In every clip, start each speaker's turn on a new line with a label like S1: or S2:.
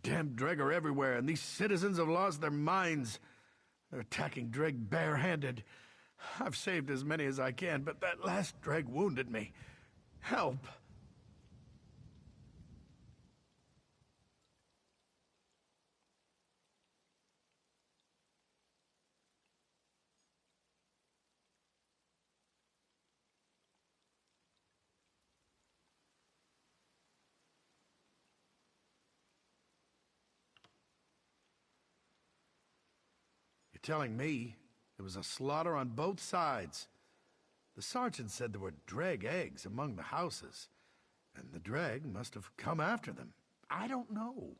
S1: damn Dreg are everywhere, and these citizens have lost their minds. They're attacking Dreg barehanded. I've saved as many as I can, but that last Dreg wounded me. Help! You're telling me there was a slaughter on both sides? The sergeant said there were Dreg eggs among the houses, and the Dreg must have come after them. I don't know.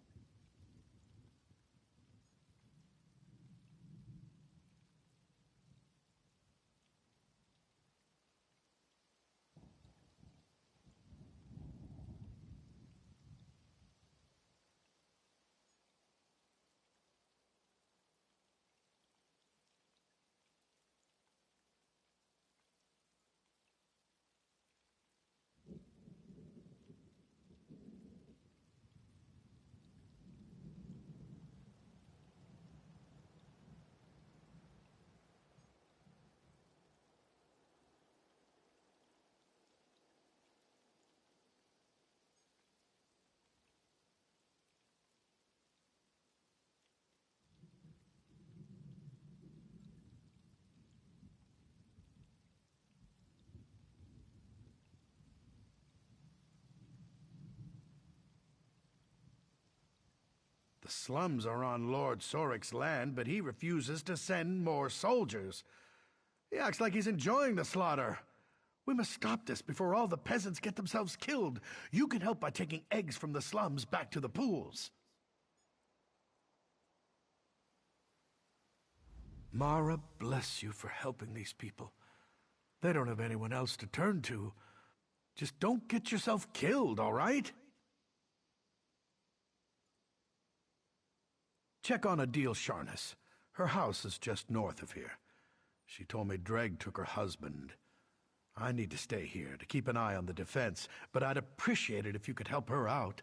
S1: The slums are on Lord Sorik's land, but he refuses to send more soldiers. He acts like he's enjoying the slaughter. We must stop this before all the peasants get themselves killed. You can help by taking eggs from the slums back to the pools. Mara, bless you for helping these people. They don't have anyone else to turn to. Just don't get yourself killed, all right? Check on Adil Sharnas. Her house is just north of here. She told me Dreg took her husband. I need to stay here to keep an eye on the defense, but I'd appreciate it if you could help her out.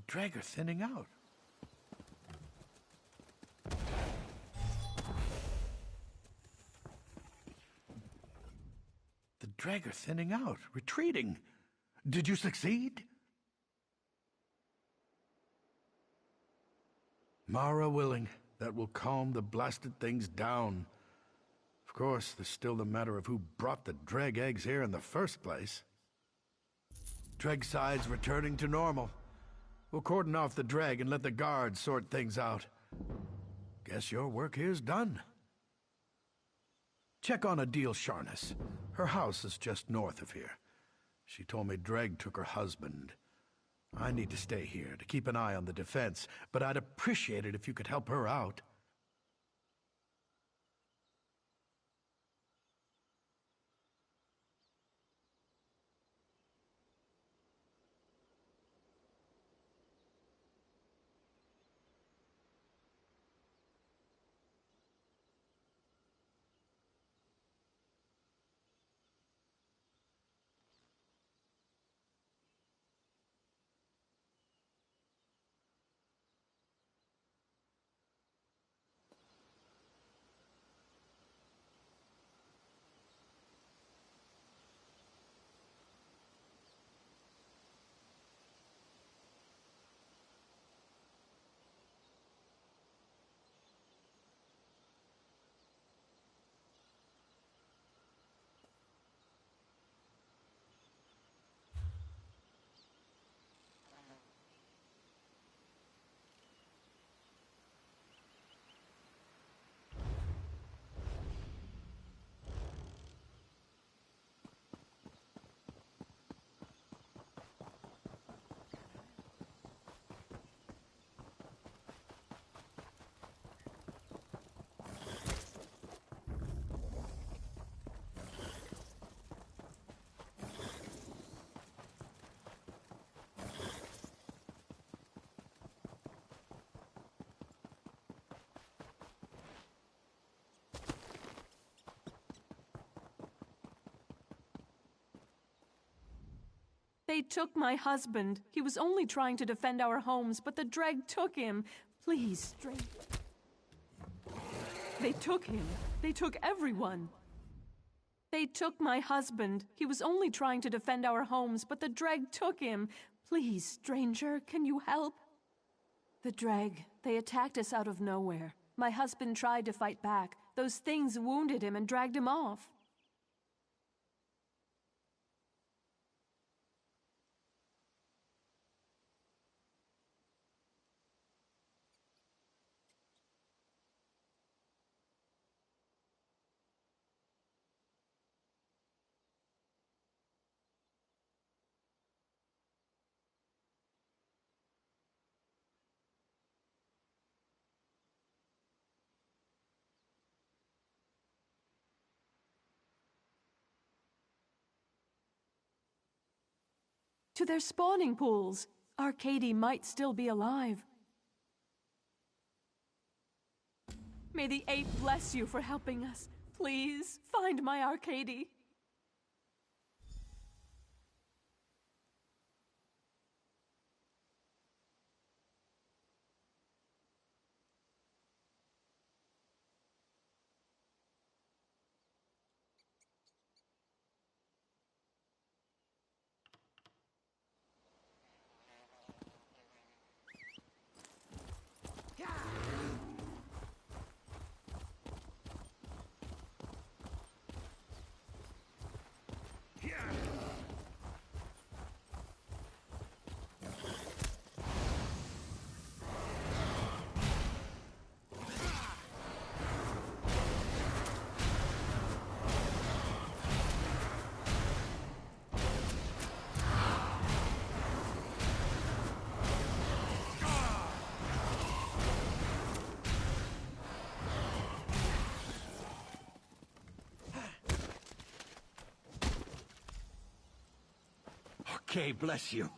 S1: drag are thinning out. The drag are thinning out, retreating. Did you succeed? Mara willing, that will calm the blasted things down. Of course, there's still the matter of who brought the dreg eggs here in the first place. Dreg side's returning to normal. We'll cordon off the dreg and let the guards sort things out. Guess your work here's done. Check on Adil Sharness. Her house is just north of here. She told me Dreg took her husband. I need to stay here to keep an eye on the defense, but I'd appreciate it if you could help her out.
S2: They took my husband. He was only trying to defend our homes, but the dreg took him. Please, straight. They took him. They took everyone. They took my husband. He was only trying to defend our homes, but the dreg took him. Please, stranger, can you help? The dreg, they attacked us out of nowhere. My husband tried to fight back. Those things wounded him and dragged him off. To their spawning pools. Arcady might still be alive. May the Ape bless you for helping us. Please, find my Arcady.
S3: Okay, bless you.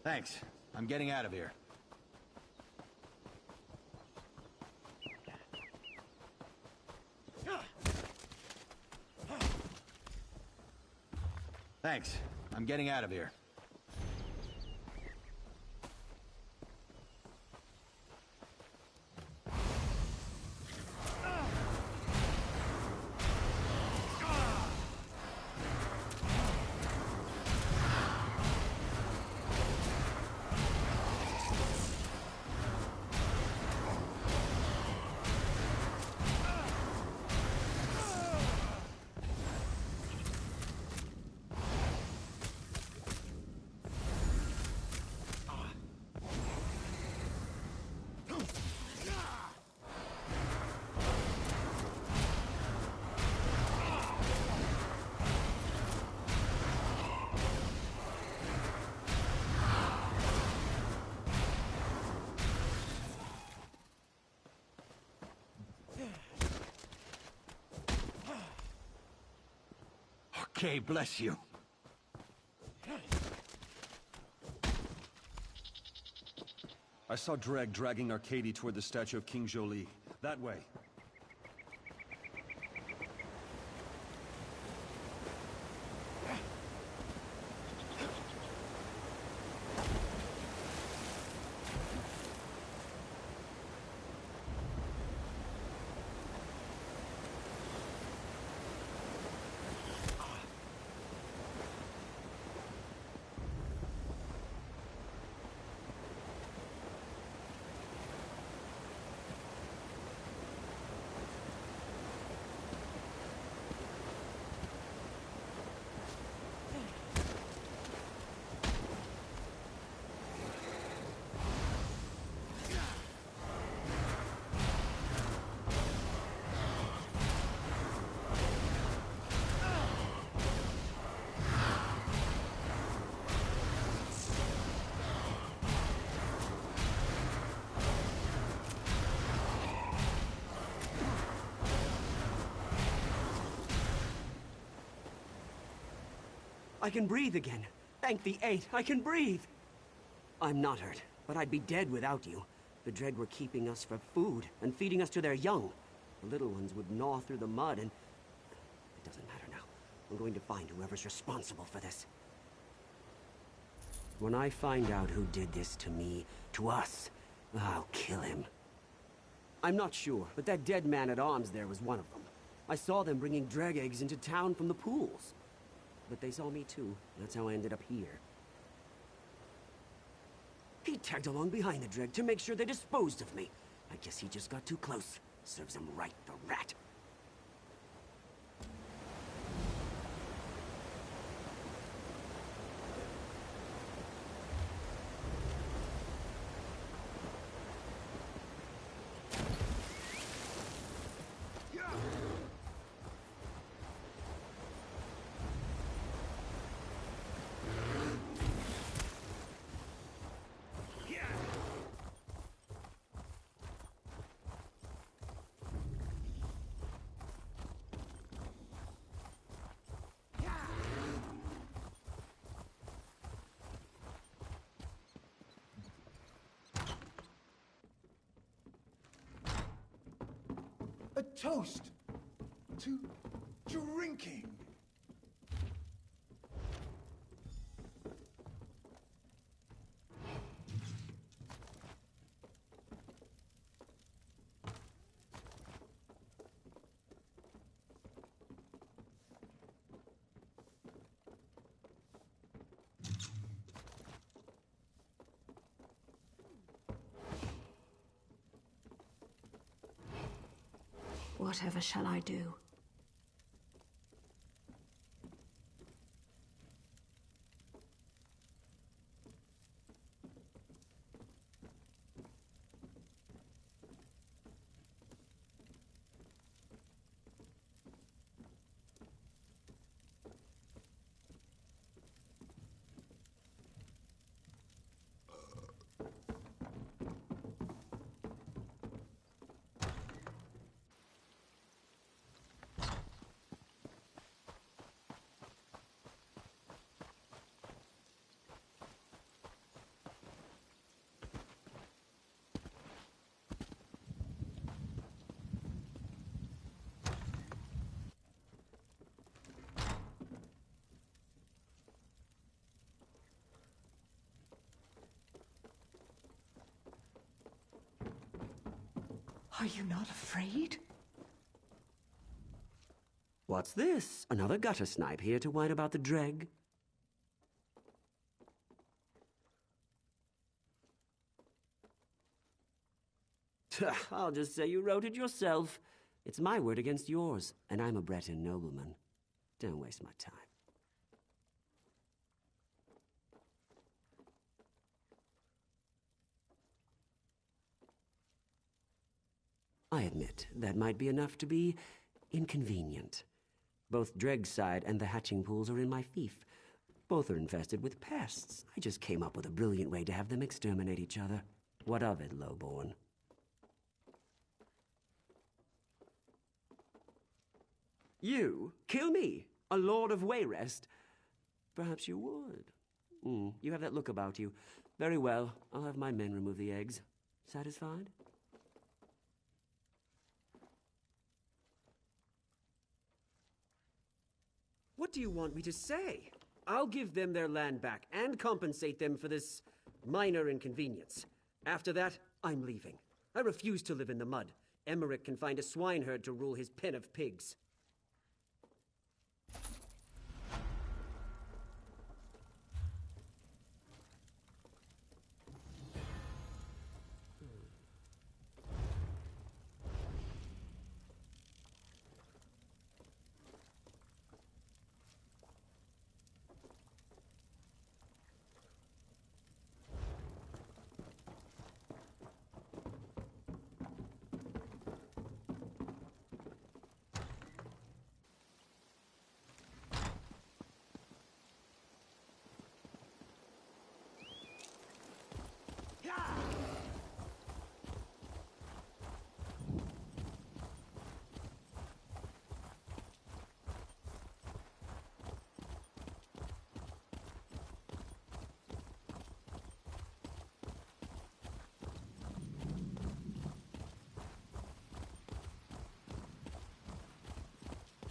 S3: Thanks. I'm getting out of here. Thanks. I'm getting out of here. Okay, bless you.
S4: I saw Dreg dragging Arcady toward the statue of King Jolie. That way.
S5: I can breathe again. Thank the Eight, I can breathe! I'm not hurt, but I'd be dead without you. The Dreg were keeping us for food and feeding us to their young. The little ones would gnaw through the mud and... It doesn't matter now. I'm going to find whoever's responsible for this. When I find out who did this to me, to us, I'll kill him. I'm not sure, but that dead man at arms there was one of them. I saw them bringing Dreg eggs into town from the pools. But they saw me too. That's how I ended up here. He tagged along behind the Dreg to make sure they disposed of me. I guess he just got too close. Serves him right, the rat.
S6: A toast to drinking.
S7: Whatever shall I do? Are you not afraid?
S5: What's this? Another gutter snipe here to whine about the dreg? I'll just say you wrote it yourself. It's my word against yours, and I'm a Breton nobleman. Don't waste my time. I admit, that might be enough to be inconvenient. Both Dreg's side and the hatching pools are in my fief. Both are infested with pests. I just came up with a brilliant way to have them exterminate each other. What of it, lowborn? You? Kill me? A lord of Wayrest? Perhaps you would. You have that look about you. Very well, I'll have my men remove the eggs. Satisfied? What do you want me to say? I'll give them their land back and compensate them for this minor inconvenience. After that, I'm leaving. I refuse to live in the mud. Emmerich can find a swineherd to rule his pen of pigs.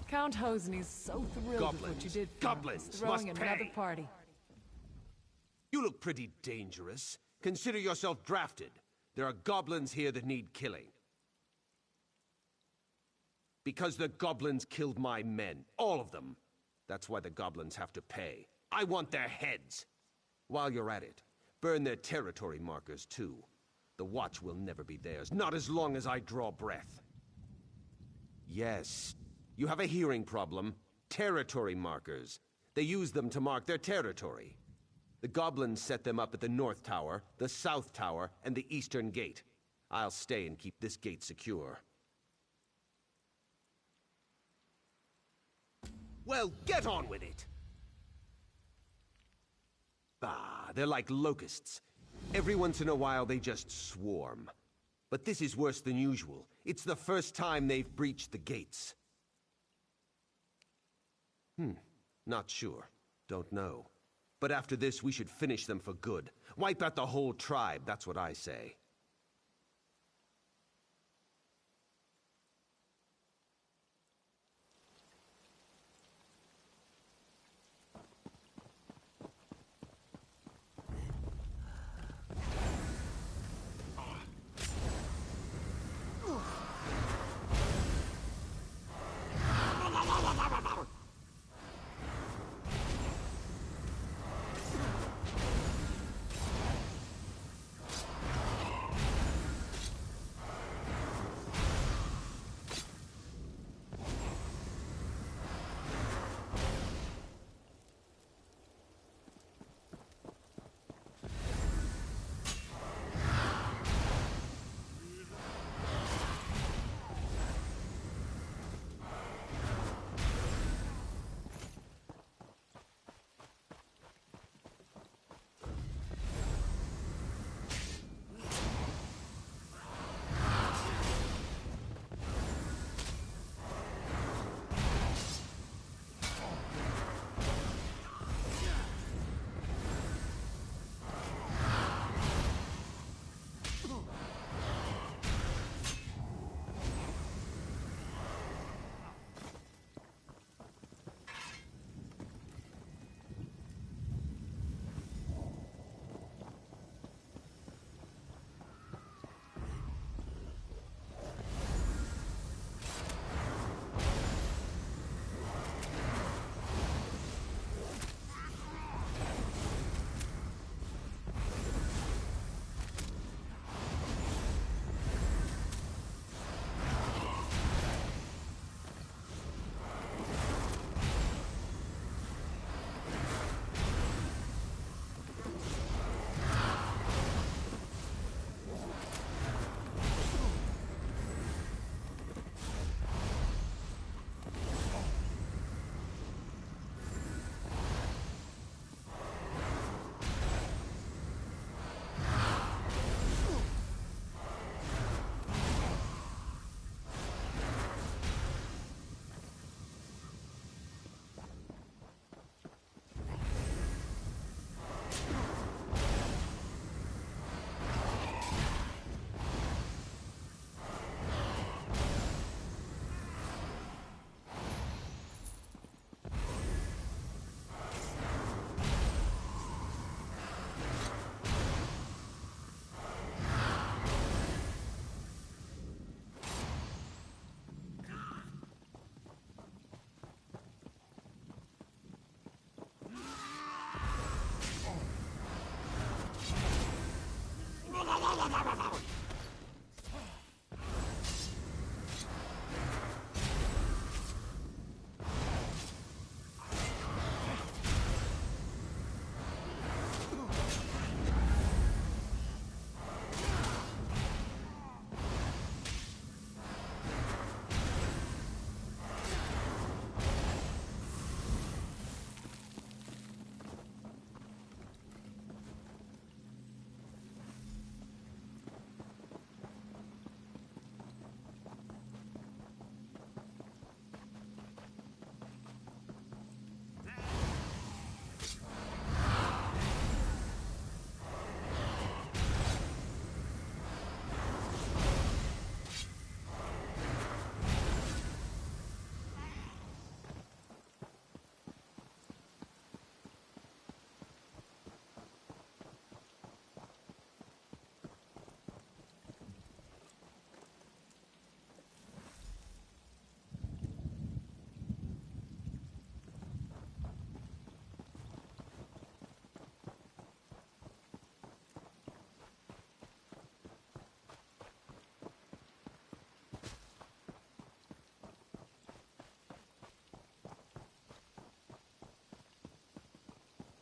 S8: Count Hosny's so thrilled with what you did for him.
S9: Goblins
S8: He's throwing
S9: must
S8: another
S9: pay.
S8: party.
S9: You look pretty dangerous. Consider yourself drafted. There are goblins here that need killing. Because the goblins killed my men. All of them. That's why the goblins have to pay. I want their heads. While you're at it, burn their territory markers too. The watch will never be theirs, not as long as I draw breath. Yes, you have a hearing problem. Territory markers. They use them to mark their territory. The goblins set them up at the North Tower, the South Tower, and the Eastern Gate. I'll stay and keep this gate secure. Well, get on with it! Ah, they're like locusts. Every once in a while they just swarm. But this is worse than usual. It's the first time they've breached the gates. Not sure. Don't know. But after this, we should finish them for good. Wipe out the whole tribe, that's what I say.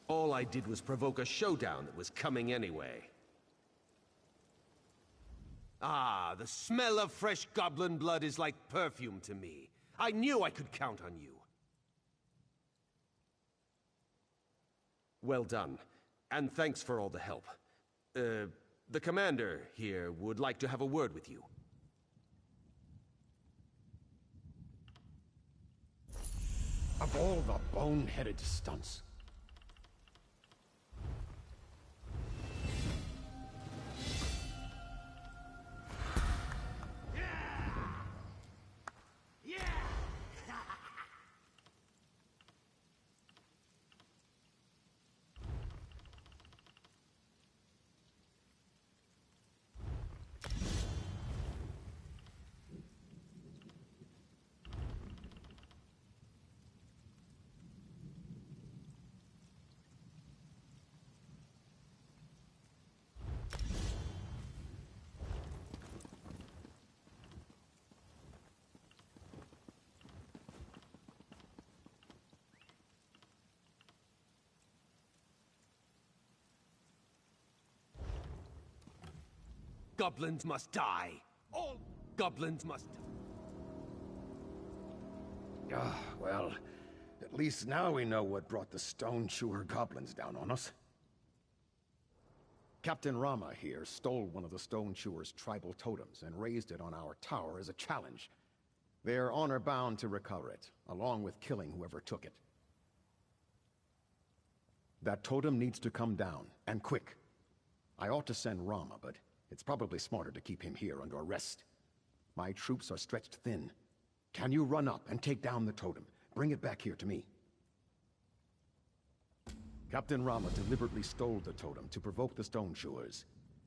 S9: All I did was provoke a showdown that was coming anyway. Ah, the smell of fresh goblin blood is like perfume to me. I knew I could count on you. Well done, and thanks for all the help. The commander here would like to have a word with you.
S10: Of all the bone-headed stunts.
S9: Goblins must die. All goblins must...
S10: Well, at least now we know what brought the stone chewer goblins down on us. Captain Rama here stole one of the stone chewer's tribal totems and raised it on our tower as a challenge. They're honor-bound to recover it, along with killing whoever took it. That totem needs to come down, and quick. I ought to send Rama, but it's probably smarter to keep him here under arrest. My troops are stretched thin. Can you run up and take down the totem? Bring it back here to me. Captain Rama deliberately stole the totem to provoke the stone chewers.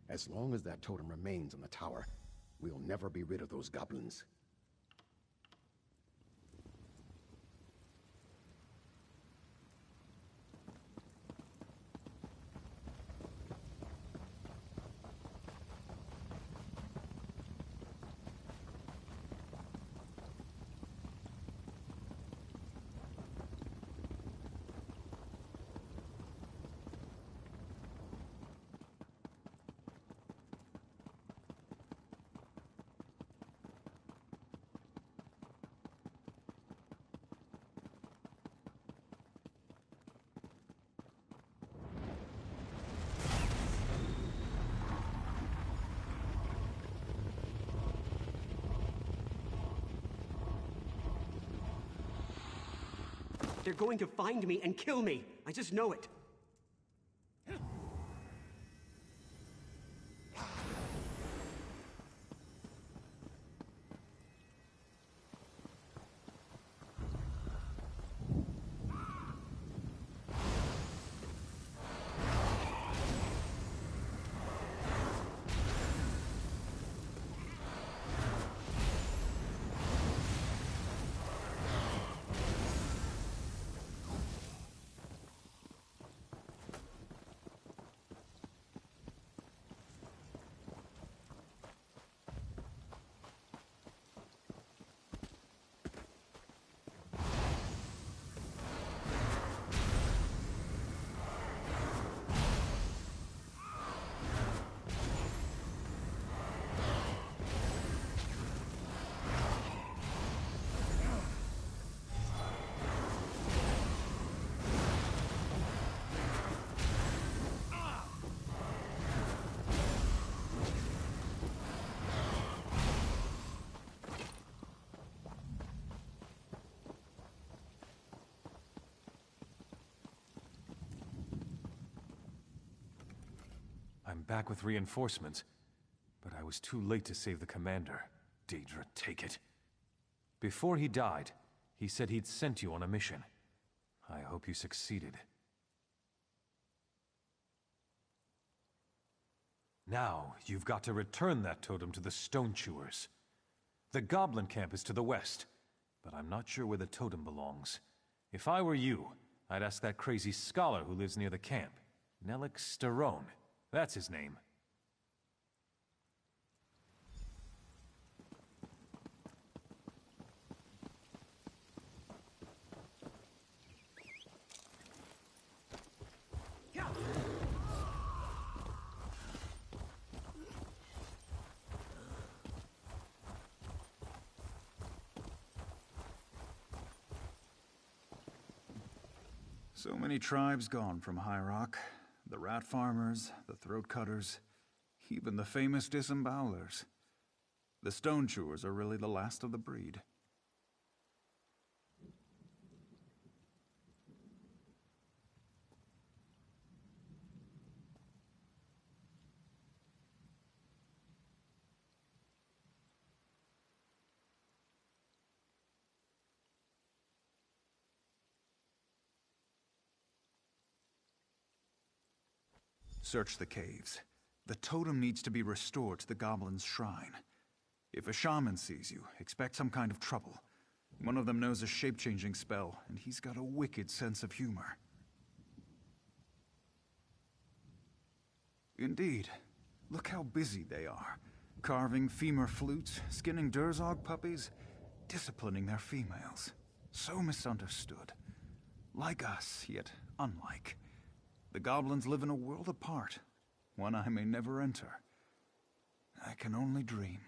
S10: As long as that totem remains on the tower, we'll never be rid of those goblins.
S5: They're going to find me and kill me. I just know it.
S11: I'm back with reinforcements, but I was too late to save the commander. Daedra, take it. Before he died, he said he'd sent you on a mission. I hope you succeeded. Now, you've got to return that totem to the Stone Chewers. The Goblin camp is to the west, but I'm not sure where the totem belongs. If I were you, I'd ask that crazy scholar who lives near the camp. Nellic Starone. That's his name.
S12: So many tribes gone from High Rock. The rat farmers, the throat cutters, even the famous disembowelers. The stone chewers are really the last of the breed. Search the caves. The totem needs to be restored to the goblin's shrine. If a shaman sees you, expect some kind of trouble. One of them knows a shape-changing spell, and he's got a wicked sense of humor. Indeed. Look how busy they are. Carving femur flutes, skinning Durzog puppies, disciplining their females. So misunderstood. Like us, yet unlike. The goblins live in a world apart, one I may never enter. I can only dream.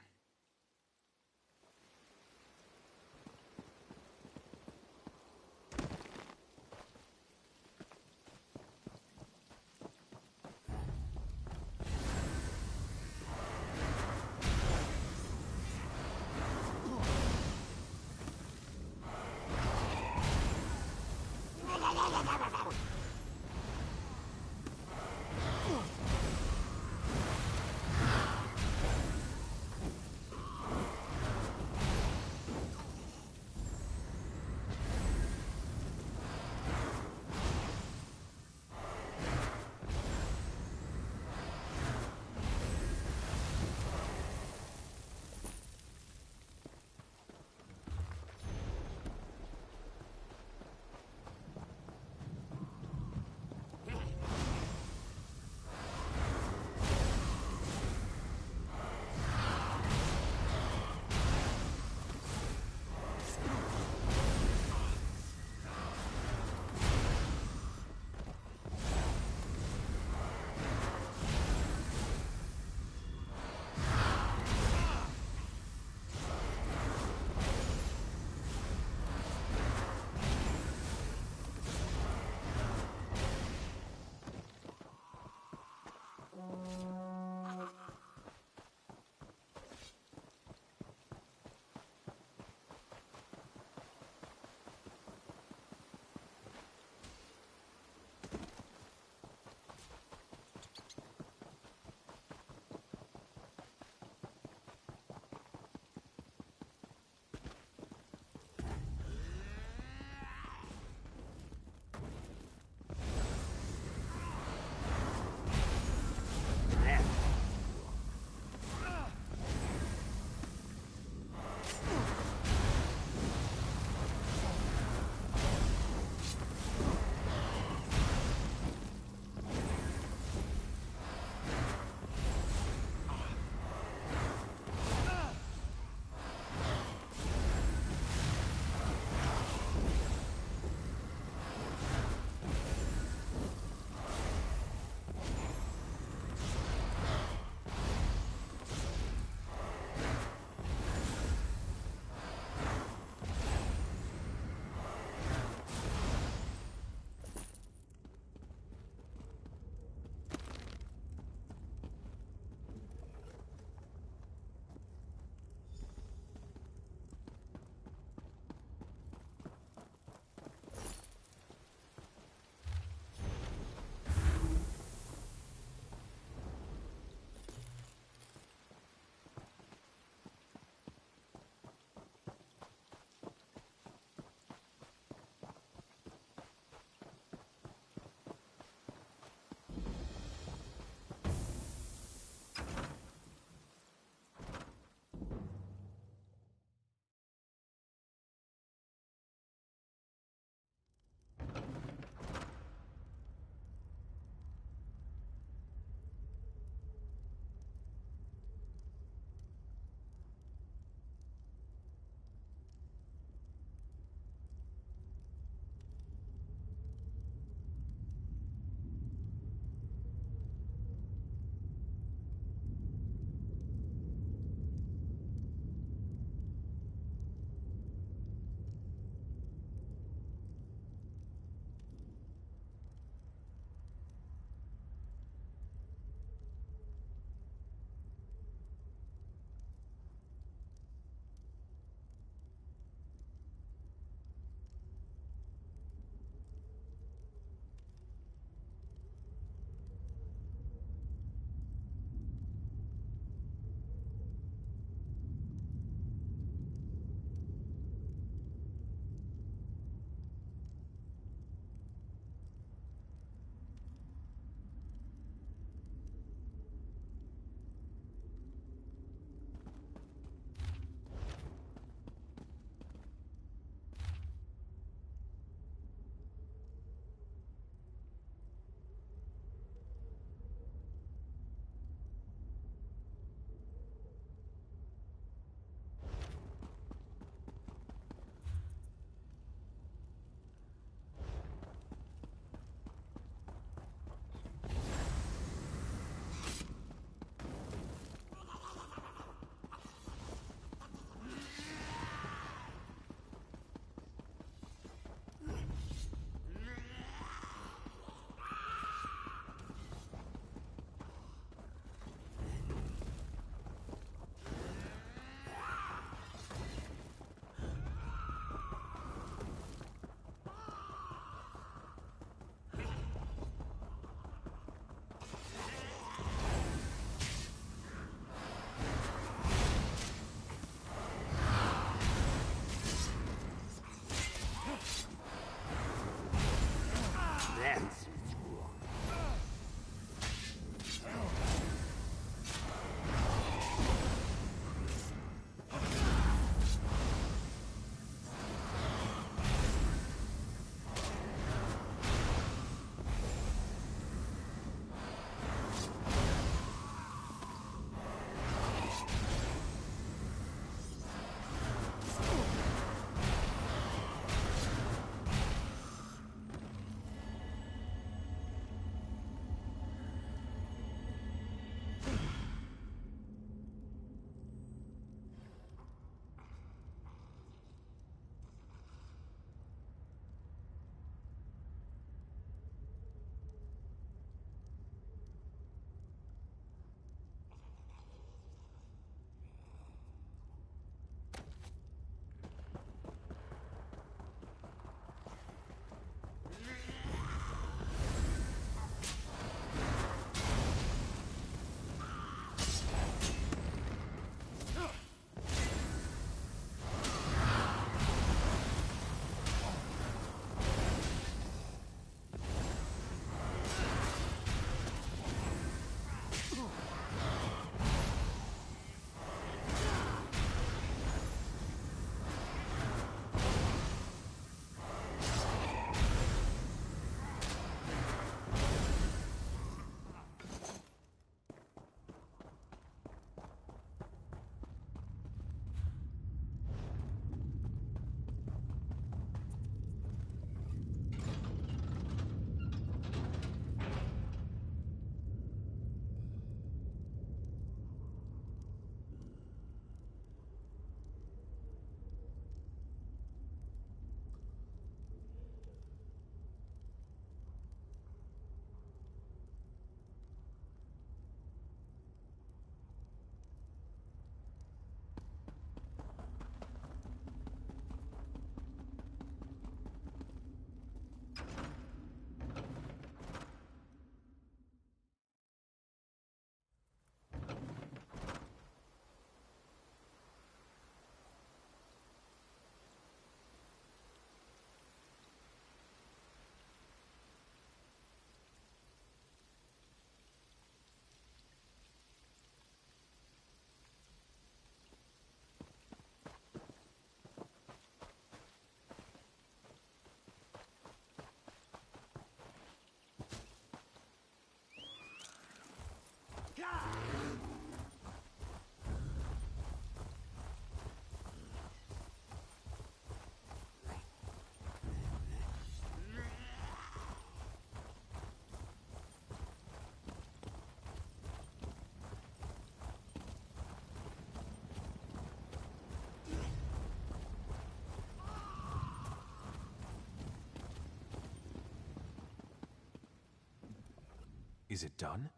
S11: Is it done?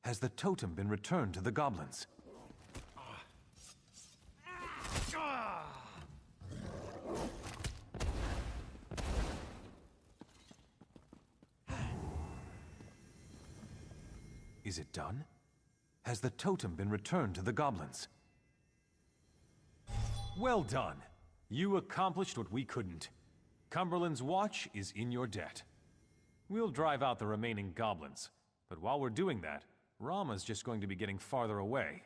S11: Has the totem been returned to the goblins? Is it done? Has the totem been returned to the goblins? Well done! You accomplished what we couldn't. Cumberland's watch is in your debt. We'll drive out the remaining goblins, but while we're doing that, Rama's just going to be getting farther away.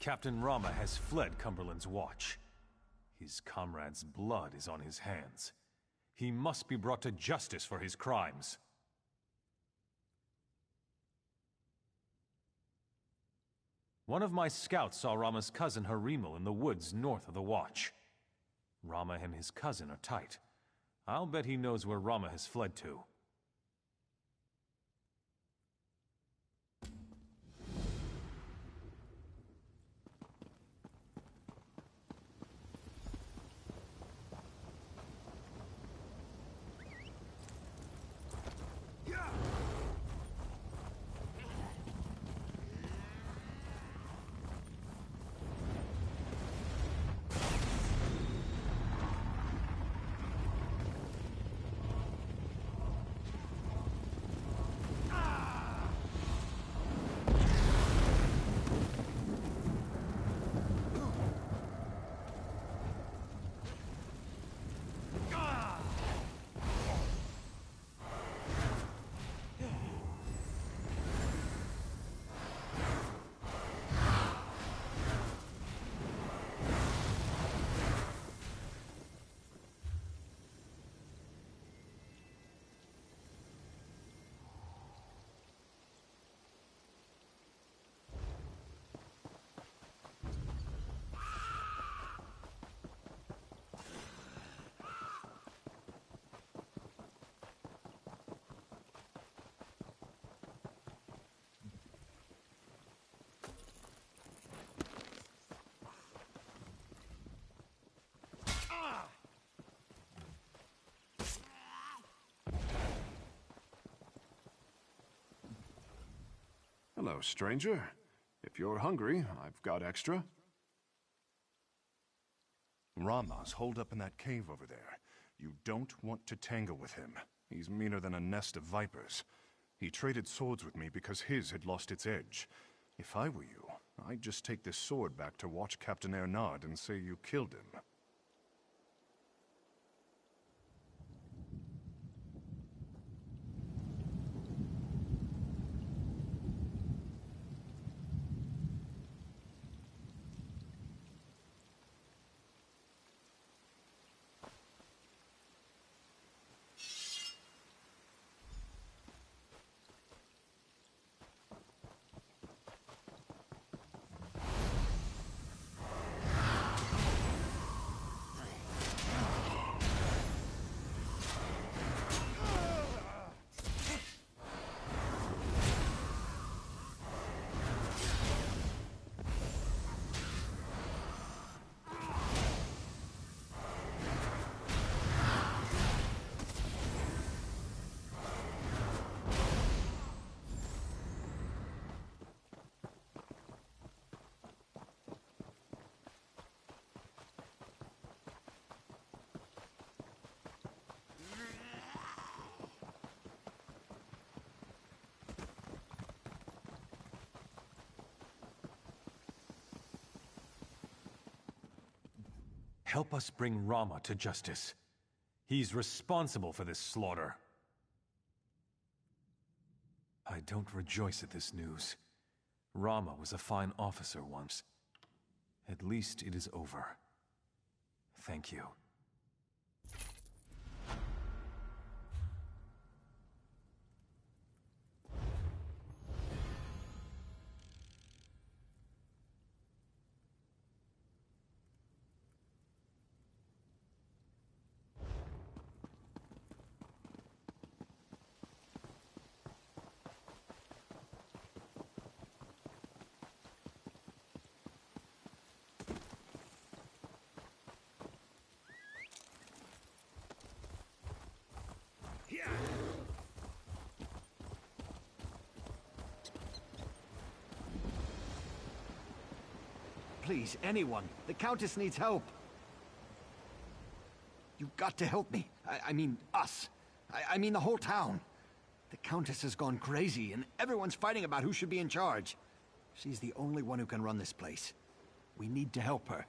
S11: Captain Rama has fled Cumberland's watch. His comrade's blood is on his hands. He must be brought to justice for his crimes. One of my scouts saw Rama's cousin Harimal in the woods north of the watch. Rama and his cousin are tight. I'll bet he knows where Rama has fled to.
S13: Hello, stranger. If you're hungry, I've got extra.
S14: Rama's holed up in that cave over there. You don't want to tangle with him. He's meaner than a nest of vipers. He traded swords with me because his had lost its edge. If I were you, I'd just take this sword back to Watch Captain Ernard and say you killed him.
S11: Help us bring Rama to justice. He's responsible for this slaughter. I don't rejoice at this news. Rama was a fine officer once. At least it is over. Thank you.
S3: Please, anyone. The Countess needs help. You've got to help me. I mean, us. I mean the whole town. The Countess has gone crazy, and everyone's fighting about who should be in charge. She's the only one who can run this place. We need to help her.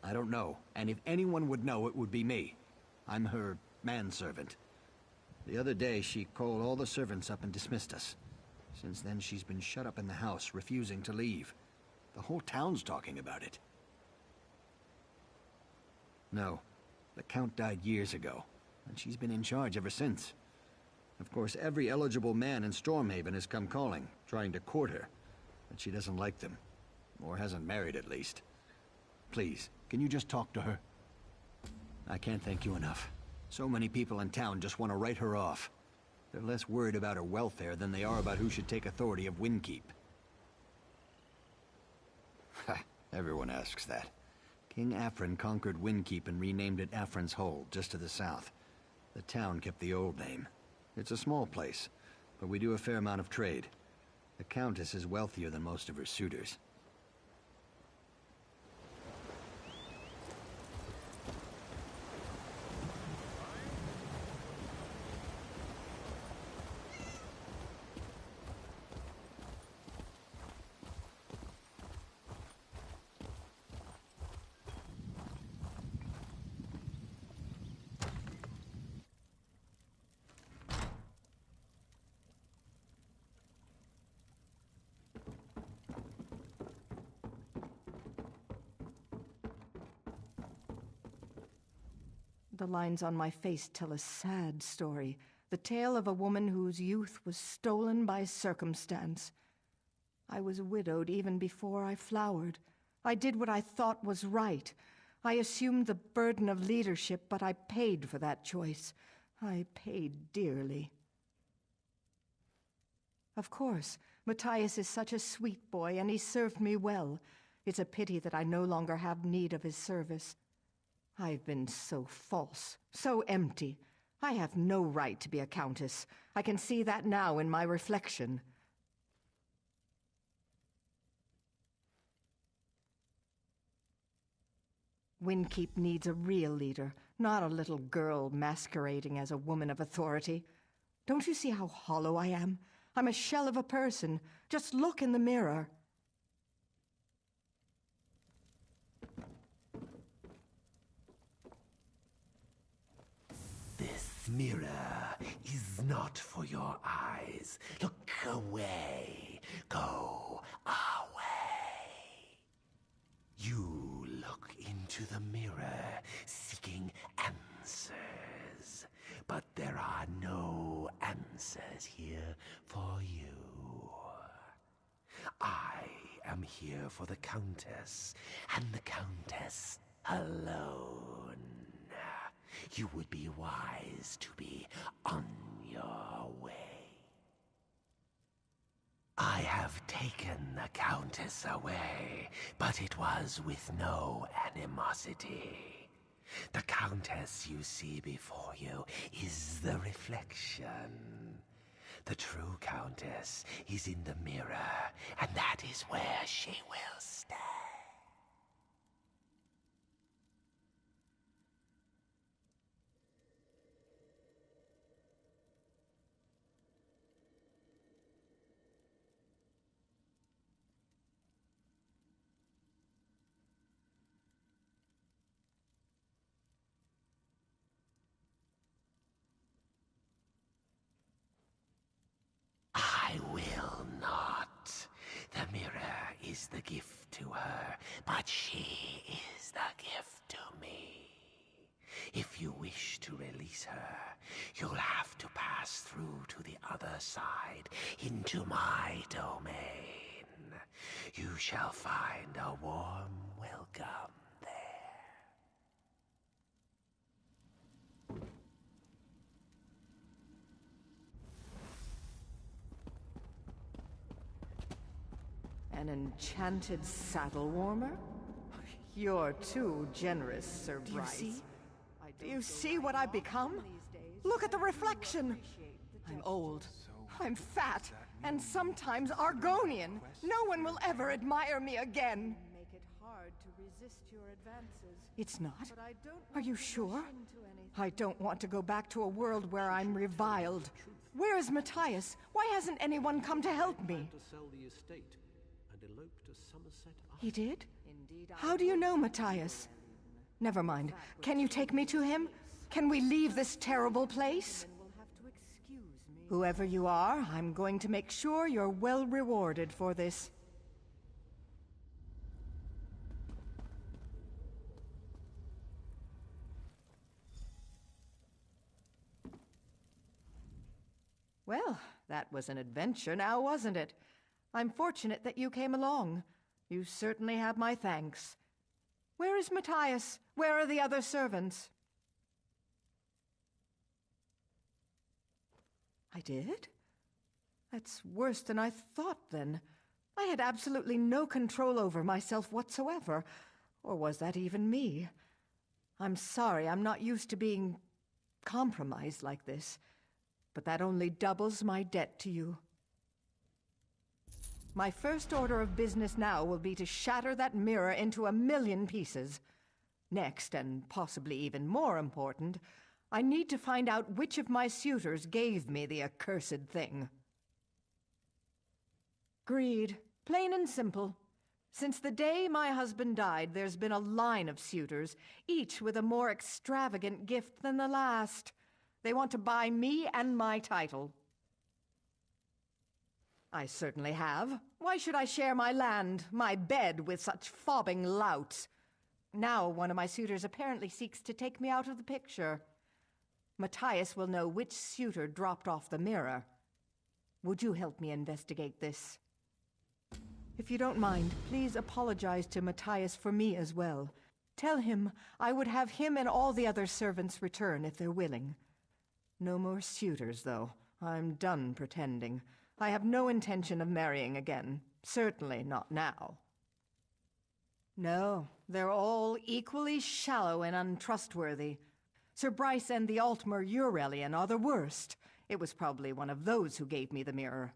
S3: I don't know, and if anyone would know, it would be me. I'm her manservant. The other day, she called all the servants up and dismissed us. Since then, she's been shut up in the house, refusing to leave. The whole town's talking about it. No, the Count died years ago, and she's been in charge ever since. Of course, every eligible man in Stormhaven has come calling, trying to court her, but she doesn't like them. Or hasn't married, at least. Please, can you just talk to her? I can't thank you enough. So many people in town just want to write her off. They're less worried about her welfare than they are about who should take authority of Windkeep. Ha, everyone asks that. King Afrin conquered Windkeep and renamed it Afrin's Hold, just to the south. The town kept the old name. It's a small place, but we do a fair amount of trade. The Countess is wealthier than most of her suitors.
S15: The lines on my face tell a sad story, the tale of a woman whose youth was stolen by circumstance. I was widowed even before I flowered. I did what I thought was right. I assumed the burden of leadership, but I paid for that choice. I paid dearly. Of course, Matthias is such a sweet boy, and he served me well. It's a pity that I no longer have need of his service. I've been so false, so empty. I have no right to be a countess. I can see that now in my reflection. Windkeep needs a real leader, not a little girl masquerading as a woman of authority. Don't you see how hollow I am? I'm a shell of a person. Just look in the mirror.
S16: This mirror is not for your eyes. Look away. Go away. You look into the mirror, seeking answers. But there are no answers here for you. I am here for the Countess, and the Countess alone. You would be wise to be on your way. I have taken the Countess away, but it was with no animosity. The Countess you see before you is the reflection. The true Countess is in the mirror, and that is where she will stay. I will not. The mirror is the gift to her, but she is the gift to me. If you wish to release her, you'll have to pass through to the other side, into my domain. You shall find a warm welcome there.
S15: An enchanted saddle warmer? You're too generous, Sir Bryce. Do you see what I've become? Look at the reflection! I'm old. I'm fat. and sometimes Argonian. No one will ever admire me again. Make it hard to resist your advances. It's not? Are you sure? I don't want to go back to a world where I'm reviled. Where is Matthias? Why hasn't anyone come to help me?
S16: To sell the estate and elope to Somerset Island.
S15: He did? How do you know Matthias? Never mind. Can you take me to him? Can we leave this terrible place? Whoever you are, I'm going to make sure you're well rewarded for this. Well, that was an adventure now, wasn't it? I'm fortunate that you came along. You certainly have my thanks. Where is Matthias? Where are the other servants? I did? That's worse than I thought, then. I had absolutely no control over myself whatsoever. Or was that even me? I'm sorry, I'm not used to being compromised like this. But that only doubles my debt to you. My first order of business now will be to shatter that mirror into 1,000,000 pieces. Next, and possibly even more important, I need to find out which of my suitors gave me the accursed thing. Greed. Plain and simple. Since the day my husband died, there's been a line of suitors, each with a more extravagant gift than the last. They want to buy me and my title. I certainly have. Why should I share my land, my bed, with such fobbing louts? Now one of my suitors apparently seeks to take me out of the picture. Matthias will know which suitor dropped off the mirror. Would you help me investigate this? If you don't mind, please apologize to Matthias for me as well. Tell him I would have him and all the other servants return if they're willing. No more suitors, though. I'm done pretending. I have no intention of marrying again. Certainly not now. No, they're all equally shallow and untrustworthy. Sir Bryce and the Altmer Eurelian are the worst. It was probably one of those who gave me the mirror.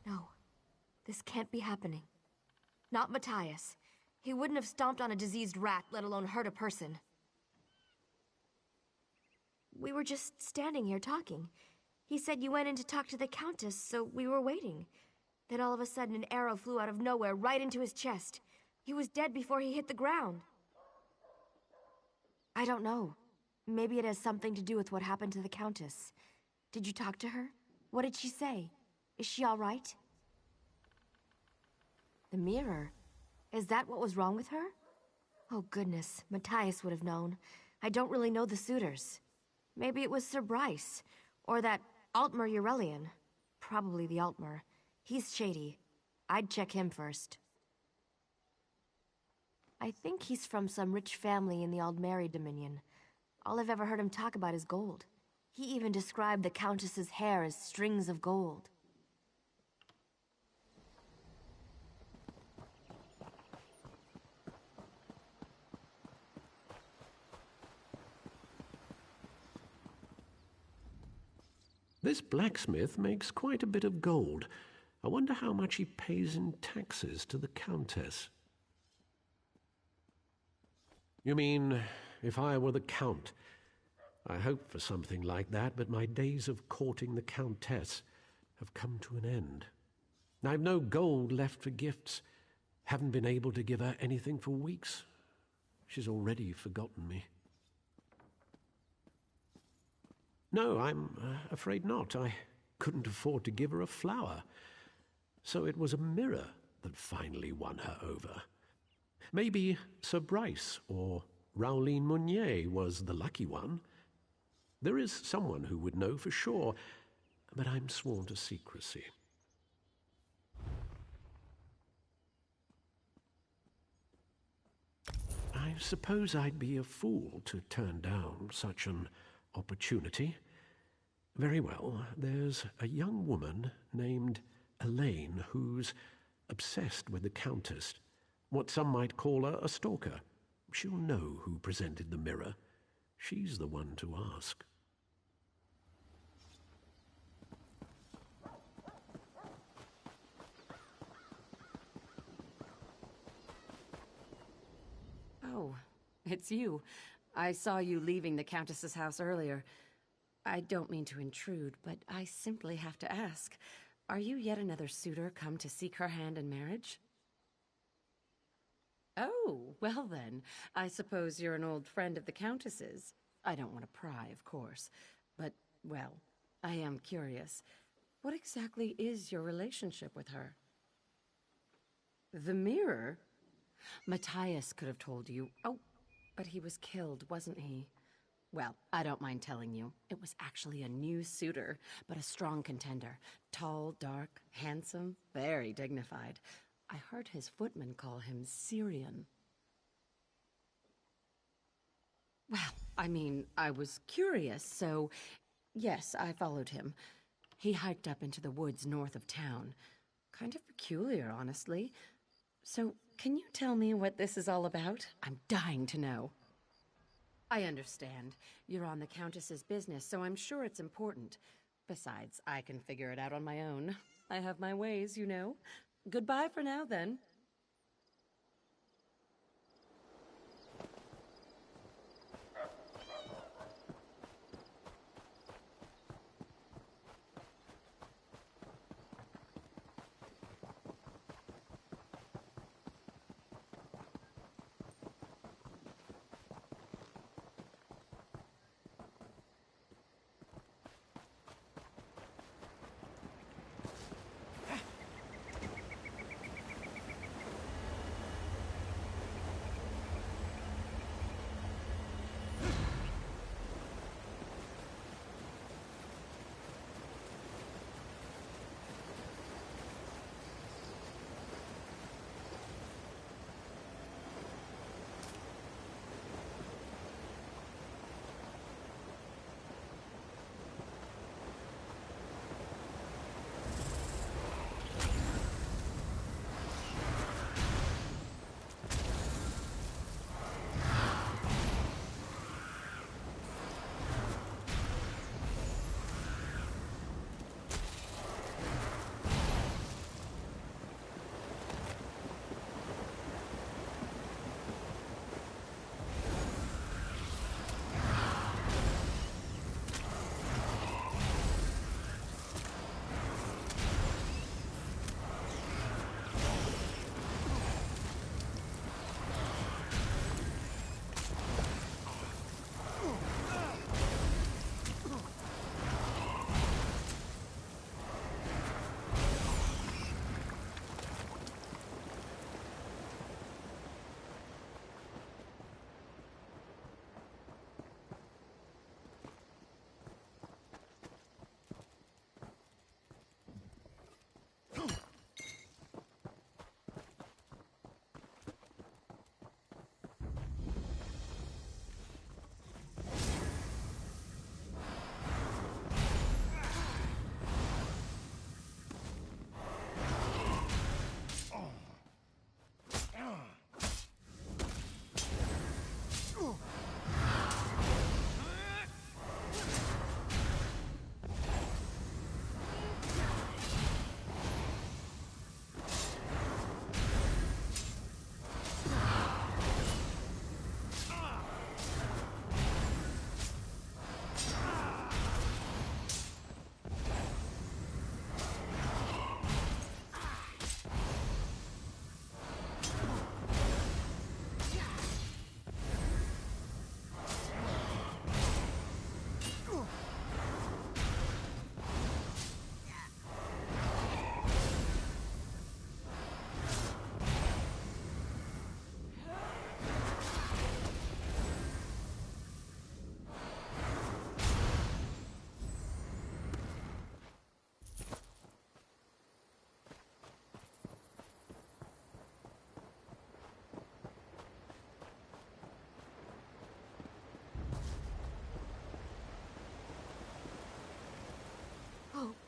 S17: No, this can't be happening. Not Matthias. He wouldn't have stomped on a diseased rat, let alone hurt a person. We were just standing here talking. He said you went in to talk to the Countess, so we were waiting. Then all of a sudden an arrow flew out of nowhere right into his chest. He was dead before he hit the ground. I don't know. Maybe it has something to do with what happened to the Countess. Did you talk to her? What did she say? Is she all right? The mirror. Is that what was wrong with her? Oh goodness, Matthias would have known. I don't really know the suitors. Maybe it was Sir Bryce, or that Altmer Eurelian. Probably the Altmer. He's shady. I'd check him first. I think he's from some rich family in the Aldmeri Dominion. All I've ever heard him talk about is gold. He even described the Countess's hair as strings of gold.
S16: This blacksmith makes quite a bit of gold. I wonder how much he pays in taxes to the Countess. You mean, if I were the Count? I hoped for something like that, but my days of courting the Countess have come to an end. I've no gold left for gifts. Haven't been able to give her anything for weeks. She's already forgotten me. No, I'm afraid not. I couldn't afford to give her a flower. So it was a mirror that finally won her over. Maybe Sir Bryce or Rowleen Mounier was the lucky one. There is someone who would know for sure, but I'm sworn to secrecy. I suppose I'd be a fool to turn down such an opportunity.
S18: Very well. There's a young woman named Elaine who's obsessed with the Countess. What some might call a stalker. She'll know who presented the mirror. She's the one to ask.
S19: Oh, it's you. I saw you leaving the Countess's house earlier. I don't mean to intrude, but I simply have to ask. Are you yet another suitor come to seek her hand in marriage? Oh, well then, I suppose you're an old friend of the Countess's. I don't want to pry, of course, but, well, I am curious. What exactly is your relationship with her? The mirror? Matthias could have told you. Oh, but he was killed, wasn't he? Well, I don't mind telling you. It was actually a new suitor, but a strong contender. Tall, dark, handsome, very dignified. I heard his footman call him Syrian. Well, I mean, I was curious, so yes, I followed him. He hiked up into the woods north of town. Kind of peculiar, honestly. So, can you tell me what this is all about? I'm dying to know. I understand. You're on the Countess's business, so I'm sure it's important. Besides, I can figure it out on my own. I have my ways, you know. Goodbye for now, then.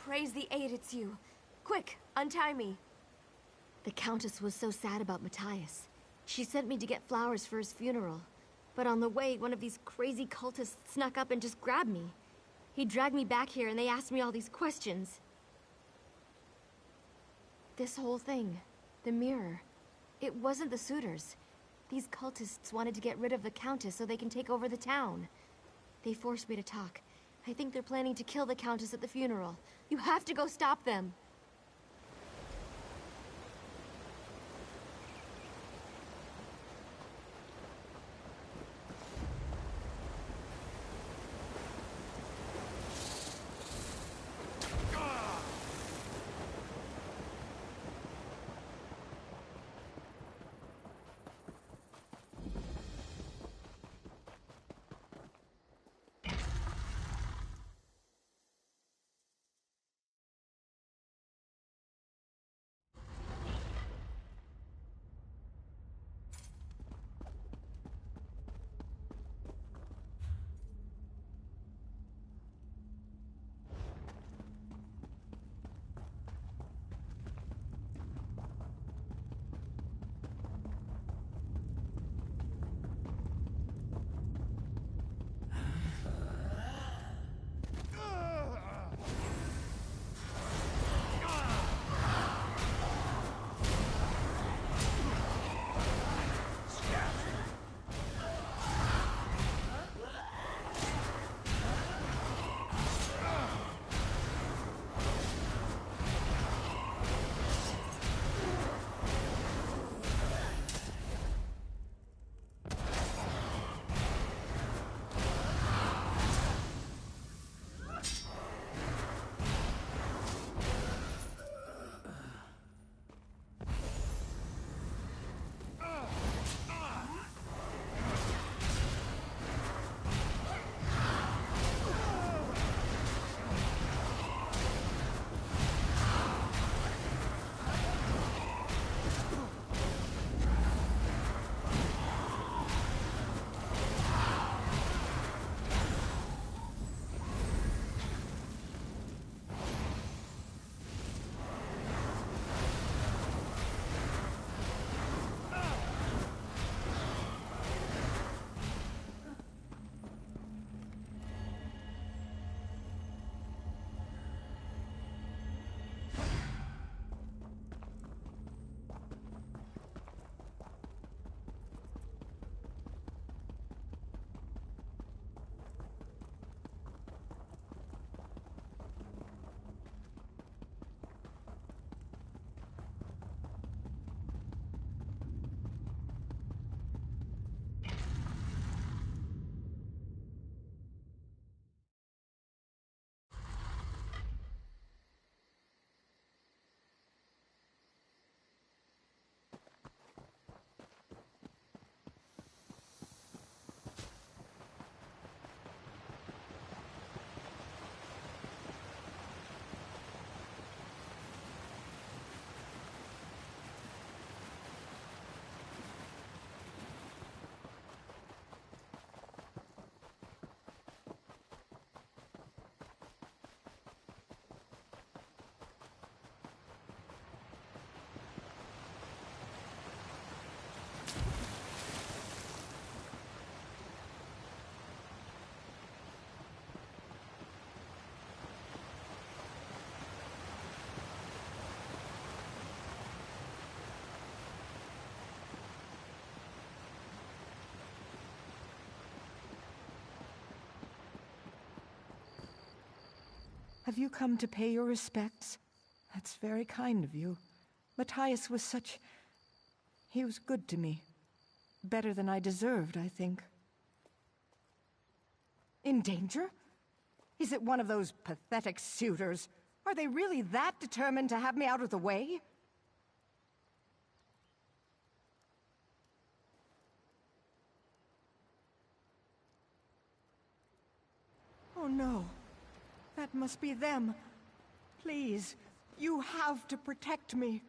S17: praise the 8, it's you. Quick, untie me. The Countess was so sad about Matthias. She sent me to get flowers for his funeral. But on the way, one of these crazy cultists snuck up and just grabbed me. He dragged me back here and they asked me all these questions. This whole thing, the mirror, it wasn't the suitors. These cultists wanted to get rid of the Countess so they can take over the town. They forced me to talk. I think they're planning to kill the Countess at the funeral. You have to go stop them.
S15: Have you come to pay your respects? That's very kind of you. Matthias was such... He was good to me. Better than I deserved, I think. In danger? Is it one of those pathetic suitors? Are they really that determined to have me out of the way? Oh no. That must be them. Please, you have to protect me.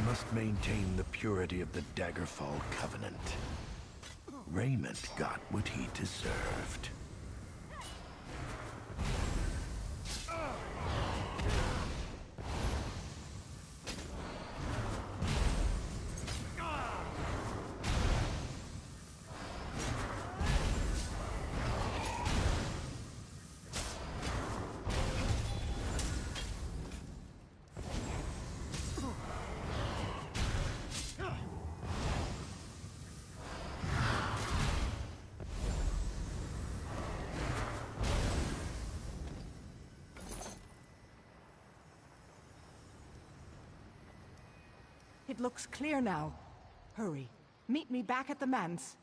S1: must maintain the purity of the Daggerfall Covenant. Raymond got what he deserved.
S15: It looks clear now. Hurry. Meet me back at the manse.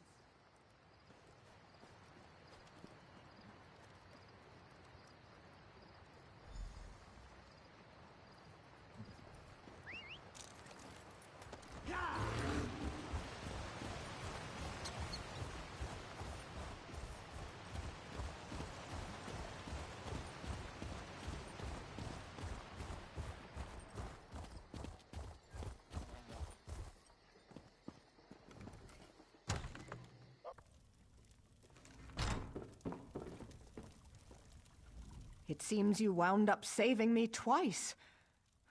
S15: It seems you wound up saving me twice.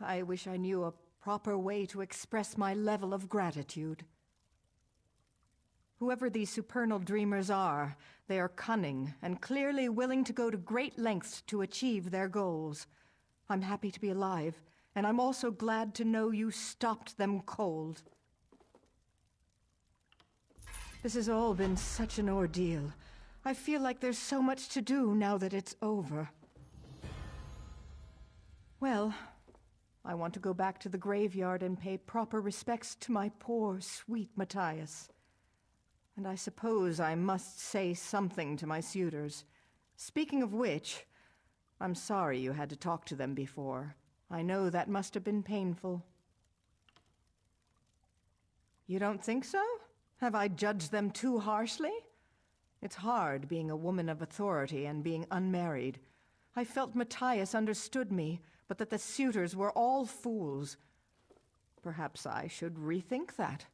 S15: I wish I knew a proper way to express my level of gratitude. Whoever these supernal dreamers are, they are cunning and clearly willing to go to great lengths to achieve their goals. I'm happy to be alive, and I'm also glad to know you stopped them cold. This has all been such an ordeal. I feel like there's so much to do now that it's over. Well, I want to go back to the graveyard and pay proper respects to my poor, sweet Matthias. And I suppose I must say something to my suitors. Speaking of which, I'm sorry you had to talk to them before. I know that must have been painful. You don't think so? Have I judged them too harshly? It's hard being a woman of authority and being unmarried. I felt Matthias understood me, but that the suitors were all fools. Perhaps I should rethink that.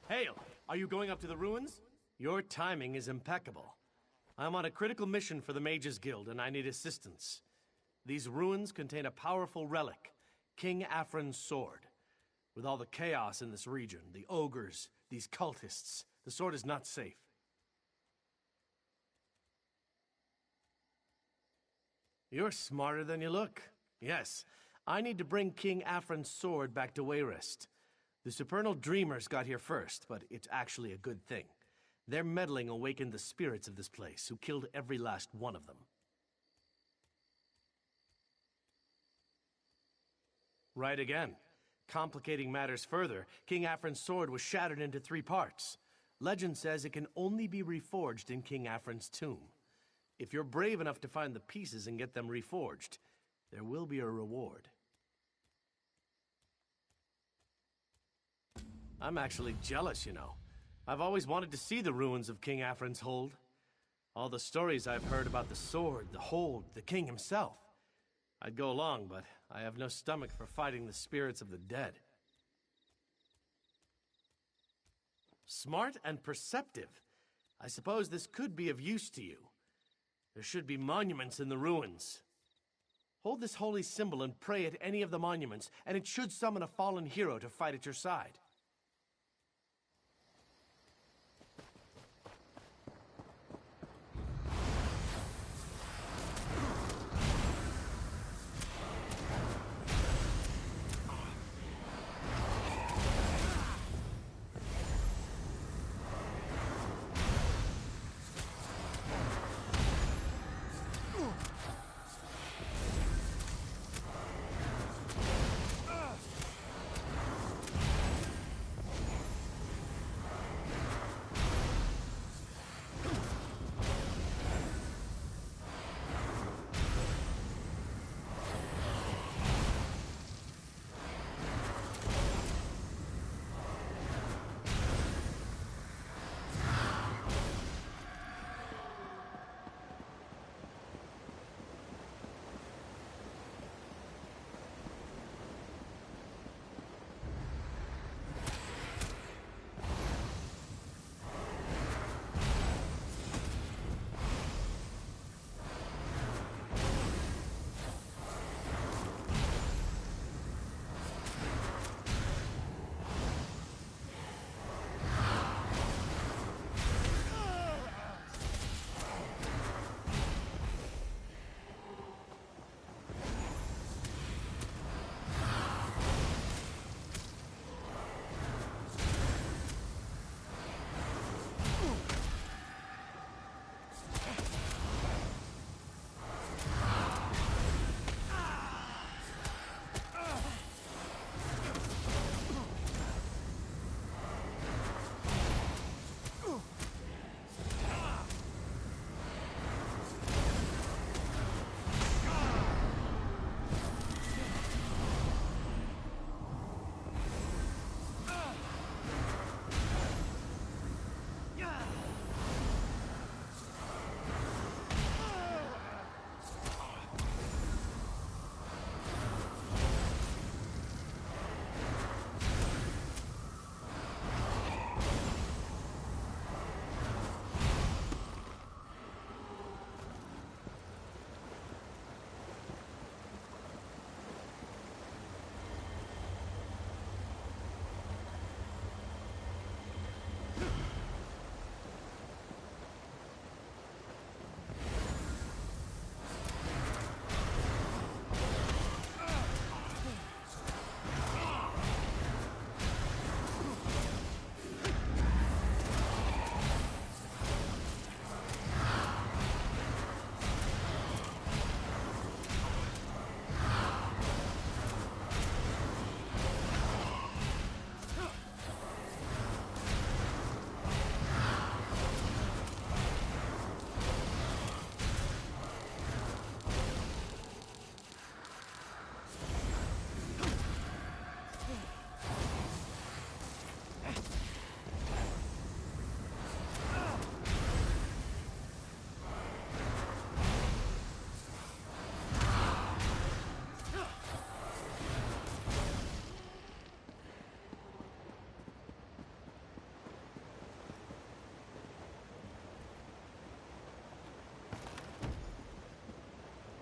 S20: Hail! Are you going up to the ruins? Your timing is impeccable. I'm on a critical mission for the Mages Guild, and I need assistance. These ruins contain a powerful relic, King Afrin's sword. With all the chaos in this region, the ogres, these cultists, the sword is not safe. You're smarter than you look. Yes, I need to bring King Afrin's sword back to Wayrest. The supernal dreamers got here first, but it's actually a good thing. Their meddling awakened the spirits of this place, who killed every last one of them. Right again. Complicating matters further, King Afrin's sword was shattered into 3 parts. Legend says it can only be reforged in King Afrin's tomb. If you're brave enough to find the pieces and get them reforged, there will be a reward. I'm actually jealous, you know. I've always wanted to see the ruins of King Afrin's hold. All the stories I've heard about the sword, the hold, the king himself. I'd go along, but I have no stomach for fighting the spirits of the dead. Smart and perceptive. I suppose this could be of use to you. There should be monuments in the ruins. Hold this holy symbol and pray at any of the monuments, and it should summon a fallen hero to fight at your side.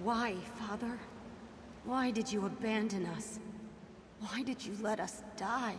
S7: Why, Father? Why did you abandon us? Why did you let us die?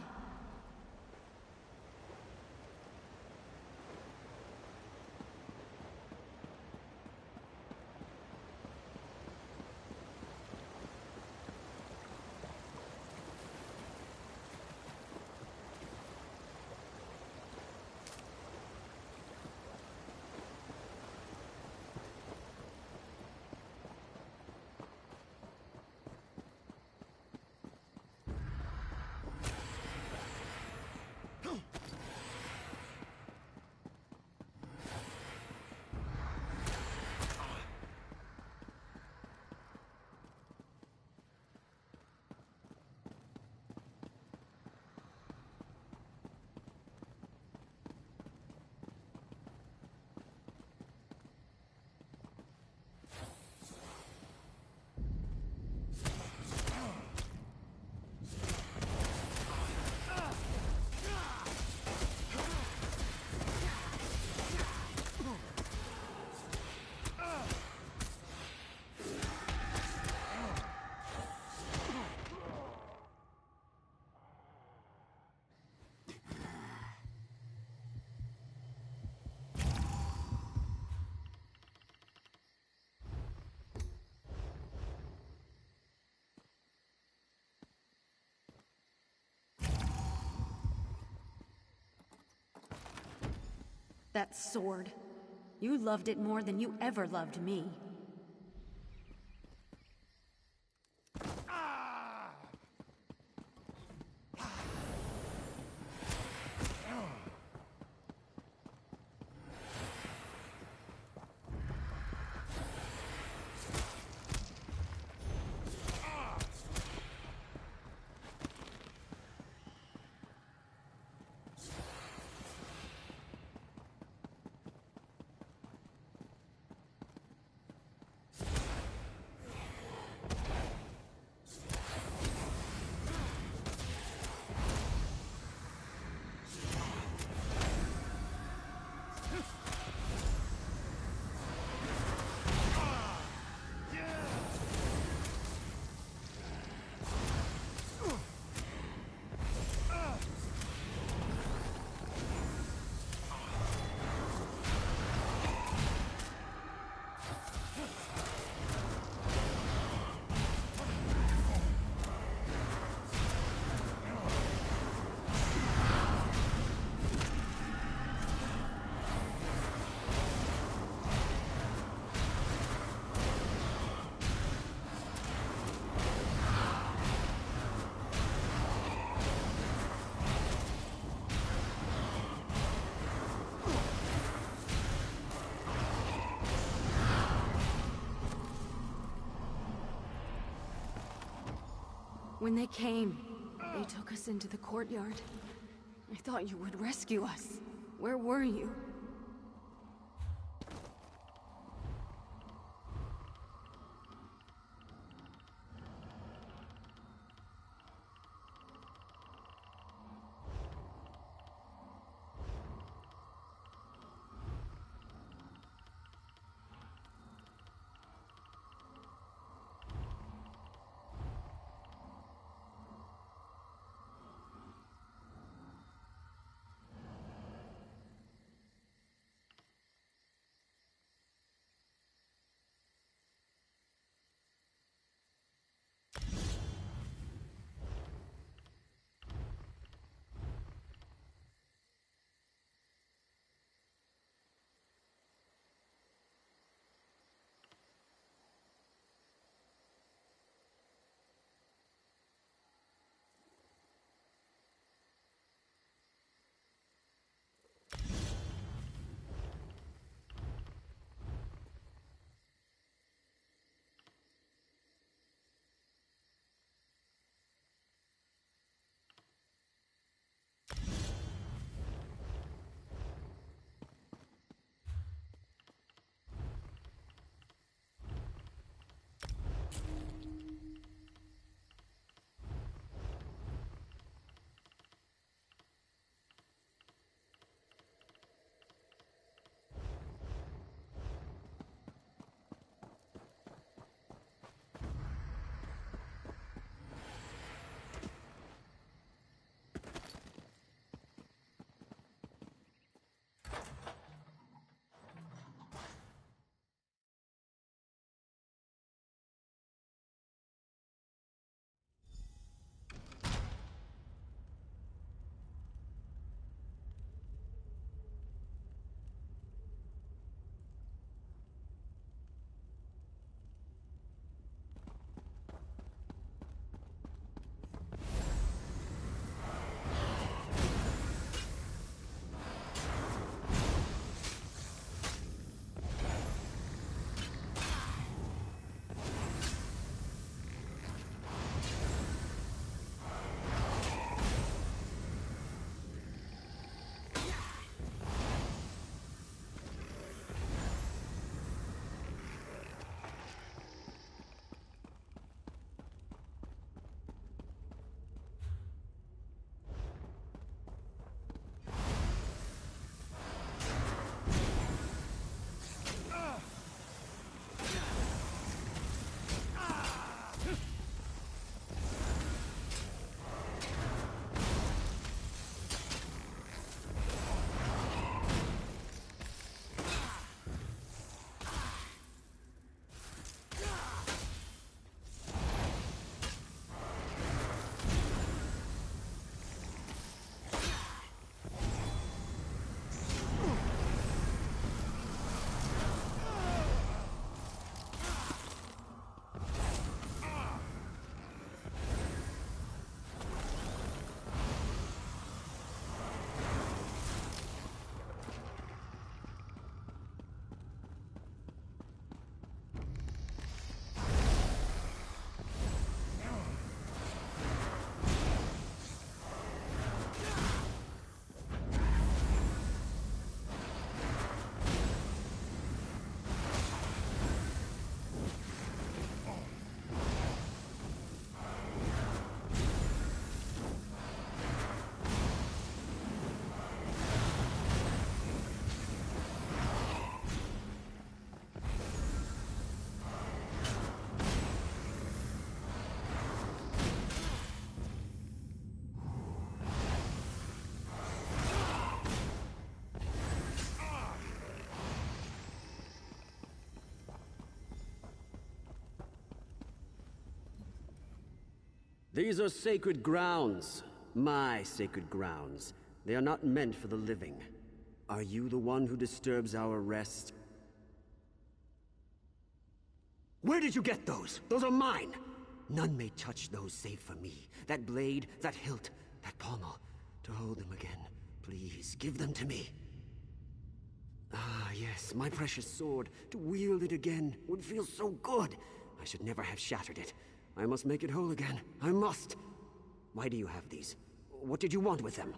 S7: That sword. You loved it more than you ever loved me. When they came, they took us into the courtyard. I thought you would rescue us. Where were you?
S5: These are sacred grounds. My sacred grounds. They are not meant for the living. Are you the one who disturbs our rest? Where did you get those? Those are mine! None may touch those save for me. That blade, that hilt, that pommel. To hold them again. Please, give them to me. Ah, yes, my precious sword. To wield it again would feel so good. I should never have shattered it. I must make it whole again. I must. Why do you have these? What did you want with them?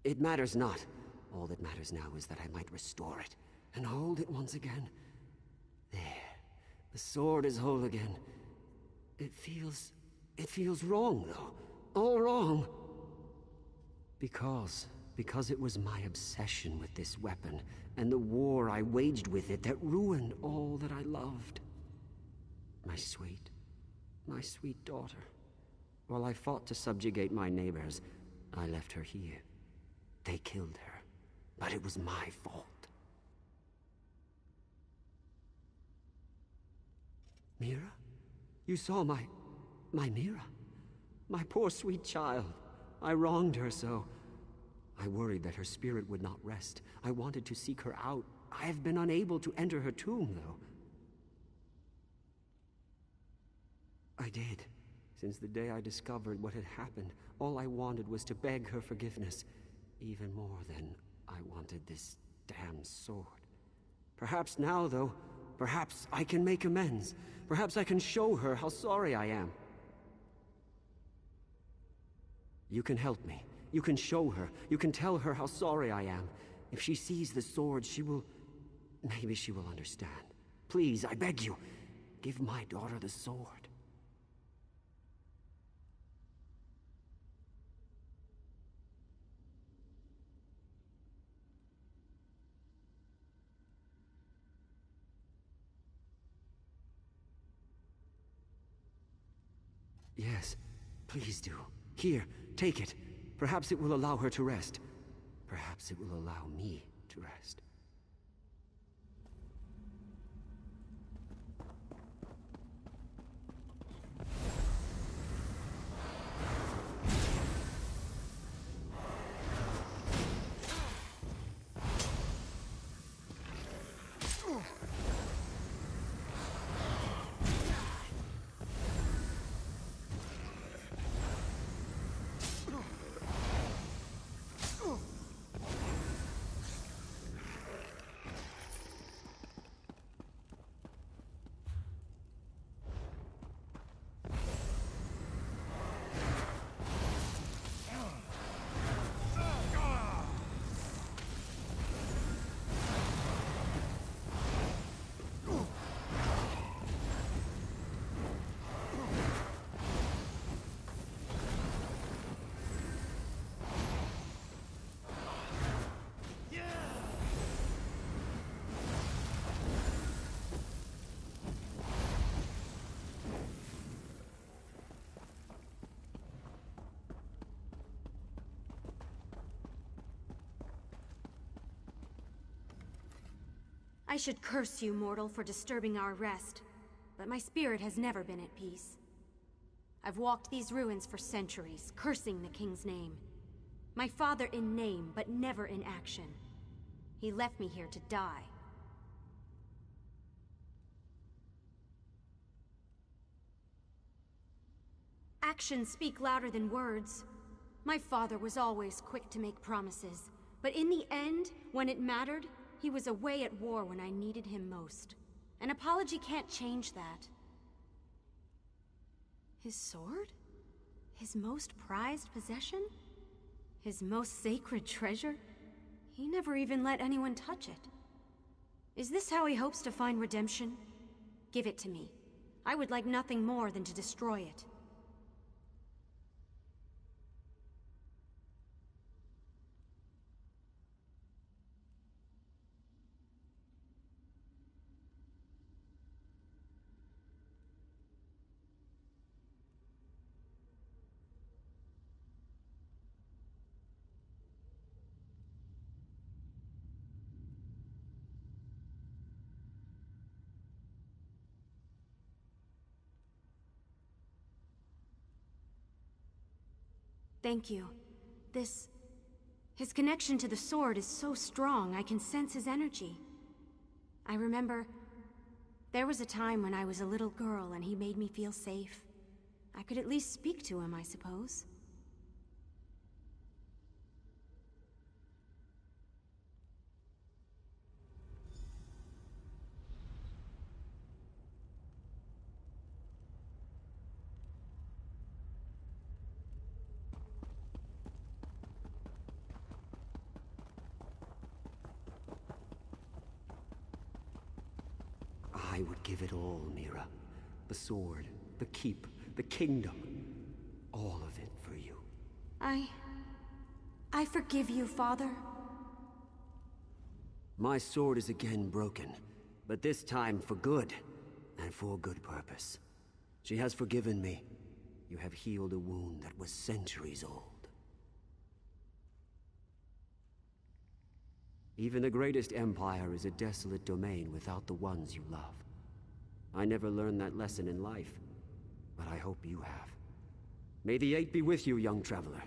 S5: It matters not. All that matters now is that I might restore it, and hold it once again. There. The sword is whole again. It feels wrong, though. All wrong. Because it was my obsession with this weapon, and the war I waged with it that ruined all that I loved. My sweet daughter. While I fought to subjugate my neighbors, I left her here. They killed her, but it was my fault. Mira? You saw my Mira? My poor sweet child. I wronged her so. I worried that her spirit would not rest. I wanted to seek her out. I have been unable to enter her tomb, though. I did. Since the day I discovered what had happened, all I wanted was to beg her forgiveness. Even more than I wanted this damn sword. Perhaps now, though, perhaps I can make amends. Perhaps I can show her how sorry I am. You can help me. You can show her. You can tell her how sorry I am. If she sees the sword, maybe she will understand. Please, I beg you, give my daughter the sword. Yes, please do. Here, take it. Perhaps it will allow her to rest. Perhaps it will allow me to rest.
S17: I should curse you, mortal, for disturbing our rest, but my spirit has never been at peace. I've walked these ruins for centuries, cursing the king's name. My father in name, but never in action. He left me here to die. Actions speak louder than words. My father was always quick to make promises, but in the end, when it mattered, he was away at war when I needed him most. An apology can't change that. His sword? His most prized possession? His most sacred treasure? He never even let anyone touch it. Is this how he hopes to find redemption? Give it to me. I would like nothing more than to destroy it. Thank you. His connection to the sword is so strong, I can sense his energy. I remember there was a time when I was a little girl and he made me feel safe. I could at least speak to him, I suppose.
S5: I would give it all, Mira. The sword, the keep, the kingdom. All of it for you.
S17: I forgive you, Father.
S5: My sword is again broken, but this time for good, and for good purpose. She has forgiven me. You have healed a wound that was centuries old. Even the greatest empire is a desolate domain without the ones you love. I never learned that lesson in life, but I hope you have. May the 8 be with you, young traveler.